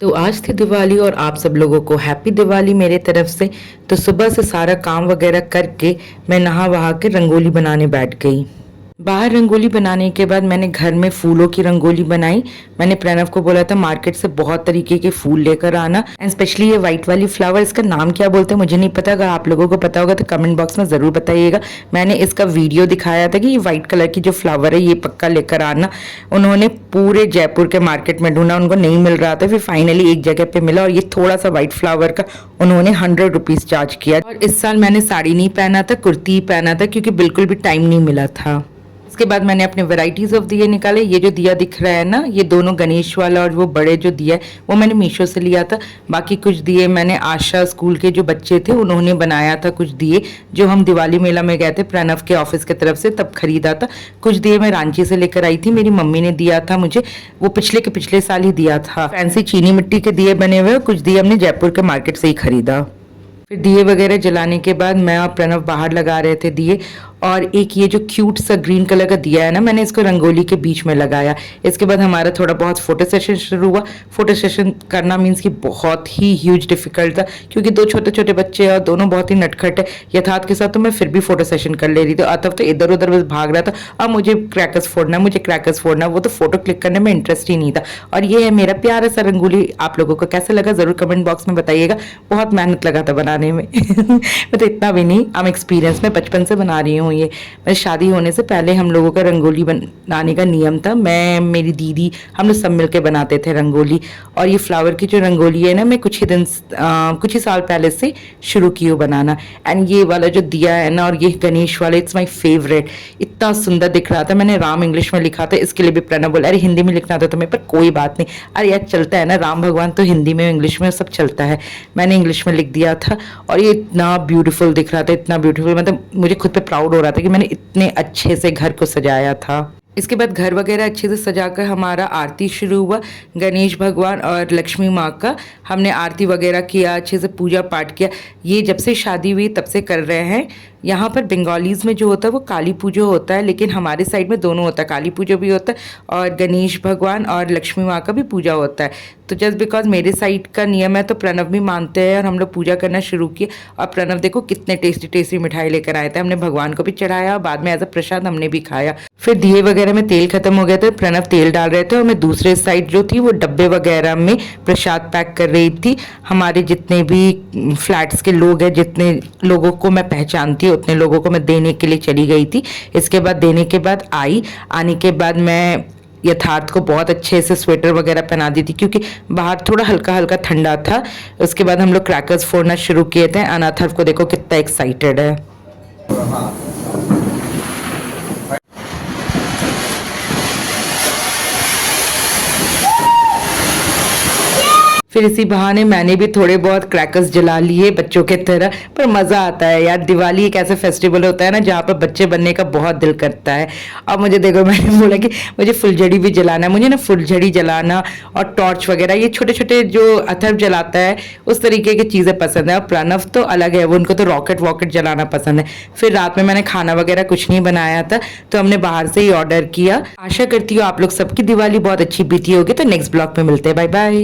तो आज थी दिवाली और आप सब लोगों को हैप्पी दिवाली मेरे तरफ से। तो सुबह से सारा काम वगैरह करके मैं नहा वहा के रंगोली बनाने बैठ गई। बाहर रंगोली बनाने के बाद मैंने घर में फूलों की रंगोली बनाई। मैंने प्रणव को बोला था मार्केट से बहुत तरीके के फूल लेकर आना, एंड स्पेशली ये व्हाइट वाली फ्लावर, इसका नाम क्या बोलते हैं मुझे नहीं पता। अगर आप लोगों को पता होगा तो कमेंट बॉक्स में ज़रूर बताइएगा। मैंने इसका वीडियो दिखाया था कि ये व्हाइट कलर की जो फ्लावर है ये पक्का लेकर आना। उन्होंने पूरे जयपुर के मार्केट में ढूंढा, उनको नहीं मिल रहा था। फिर फाइनली एक जगह पे मिला और ये थोड़ा सा व्हाइट फ्लावर का उन्होंने 100 रुपीज़ चार्ज किया। और इस साल मैंने साड़ी नहीं पहना था, कुर्ती ही पहना था क्योंकि बिल्कुल भी टाइम नहीं मिला था। इसके बाद मैंने अपने वैरायटीज ऑफ दिए निकाले। ये जो दिया दिख रहा है ना, ये दोनों गणेश वाला और वो बड़े जो दिया है वो मैंने मीशो से लिया था। बाकी कुछ दिए मैंने आशा स्कूल के जो बच्चे थे उन्होंने बनाया था। कुछ दिए जो हम दिवाली मेला में गए थे प्रणव के ऑफिस की तरफ से तब खरीदा था। कुछ दिए मैं रांची से लेकर आई थी, मेरी मम्मी ने दिया था मुझे, वो पिछले साल ही दिया था। फैंसी चीनी मिट्टी के दिए बने हुए, कुछ दिए हमने जयपुर के मार्केट से ही खरीदा। फिर दिए वगैरह जलाने के बाद मैं और प्रणव बाहर लगा रहे थे दिए, और एक ये जो क्यूट सा ग्रीन कलर का दिया है ना, मैंने इसको रंगोली के बीच में लगाया। इसके बाद हमारा थोड़ा बहुत फोटो सेशन शुरू हुआ। फोटो सेशन करना मीन्स कि बहुत ही ह्यूज डिफिकल्ट था क्योंकि दो छोटे छोटे बच्चे और दोनों बहुत ही नटखट है। यथार्थ के साथ तो मैं फिर भी फोटो सेशन कर ले रही थी, अतव तो इधर उधर बस भाग रहा था। अब मुझे क्रैकर्स फोड़ना, मुझे क्रैकर्स फोड़ना, वो तो फोटो क्लिक करने में इंटरेस्ट ही नहीं था। और ये है मेरा प्यारा सा रंगोली। आप लोगों को कैसा लगा ज़रूर कमेंट बॉक्स में बताइएगा। बहुत मेहनत लगा था बनाने में मैं तो इतना भी नहीं, आई एम एक्सपीरियंस में बचपन से बना रही हूँ। ये मैं शादी होने से पहले हम लोगों का रंगोली बनाने का नियम था। मैं, मेरी दीदी, हम लोग सब मिलके बनाते थे रंगोली। और ये फ्लावर की जो रंगोली है ना, मैं कुछ ही साल पहले से शुरू की हूँ बनाना। एंड ये वाला जो दिया है ना और ये गणेश वाला, इट्स माई फेवरेट। इतना सुंदर दिख रहा था। मैंने राम इंग्लिश में लिखा था, इसके लिए भी प्रणव बोला अरे हिंदी में लिखना था तुम्हें, पर कोई बात नहीं, अरे यार चलता है ना, राम भगवान तो हिंदी में इंग्लिश में सब चलता है। मैंने इंग्लिश में लिख दिया था और ये इतना ब्यूटीफुल दिख रहा था, इतना ब्यूटीफुल, मतलब मुझे खुद पे प्राउड हो रहा था कि मैंने इतने अच्छे से घर को सजाया था। इसके बाद घर वगैरह अच्छे से सजाकर हमारा आरती शुरू हुआ। गणेश भगवान और लक्ष्मी माँ का हमने आरती वगैरह किया, अच्छे से पूजा पाठ किया। ये जब से शादी हुई तब से कर रहे हैं। यहाँ पर बंगालीज़ में जो होता है वो काली पूजा होता है, लेकिन हमारे साइड में दोनों होता है, काली पूजा भी होता है और गणेश भगवान और लक्ष्मी माँ का भी पूजा होता है। तो जस्ट बिकॉज मेरे साइड का नियम है तो प्रणव भी मानते हैं और हम लोग पूजा करना शुरू किए। और प्रणव देखो कितने टेस्टी टेस्टी मिठाई लेकर आए थे, हमने भगवान को भी चढ़ाया और बाद में एज अ प्रसाद हमने भी खाया। फिर दिए वगैरह में तेल खत्म हो गया था, प्रणव तेल डाल रहे थे और मैं दूसरे साइड जो थी वो डब्बे वगैरह में प्रसाद पैक कर रही थी। हमारे जितने भी फ्लैट्स के लोग हैं, जितने लोगों को मैं पहचानती हूँ उतने लोगों को मैं देने के लिए चली गई थी। इसके बाद देने के बाद आने के बाद मैं यथार्थ को बहुत अच्छे से स्वेटर वगैरह पहना दी थी क्योंकि बाहर थोड़ा हल्का हल्का ठंडा था। उसके बाद हम लोग क्रैकर्स फोड़ना शुरू किए थे। अनाथर्व को देखो कितना एक्साइटेड है। फिर इसी बहाने मैंने भी थोड़े बहुत क्रैकर्स जला लिए बच्चों के तरह। पर मज़ा आता है यार, दिवाली एक ऐसा फेस्टिवल होता है ना जहाँ पर बच्चे बनने का बहुत दिल करता है। अब मुझे देखो, मैंने बोला कि मुझे फुलझड़ी भी जलाना है। मुझे ना फुलझड़ी जलाना और टॉर्च वगैरह, ये छोटे छोटे जो अथर्व जलाता है उस तरीके की चीज़ें पसंद है। और प्रणव तो अलग है, वो उनको तो रॉकेट वॉकेट जलाना पसंद है। फिर रात में मैंने खाना वगैरह कुछ नहीं बनाया था तो हमने बाहर से ही ऑर्डर किया। आशा करती हूँ आप लोग सबकी दिवाली बहुत अच्छी बीती होगी। तो नेक्स्ट ब्लॉग में मिलते हैं, बाय बाय।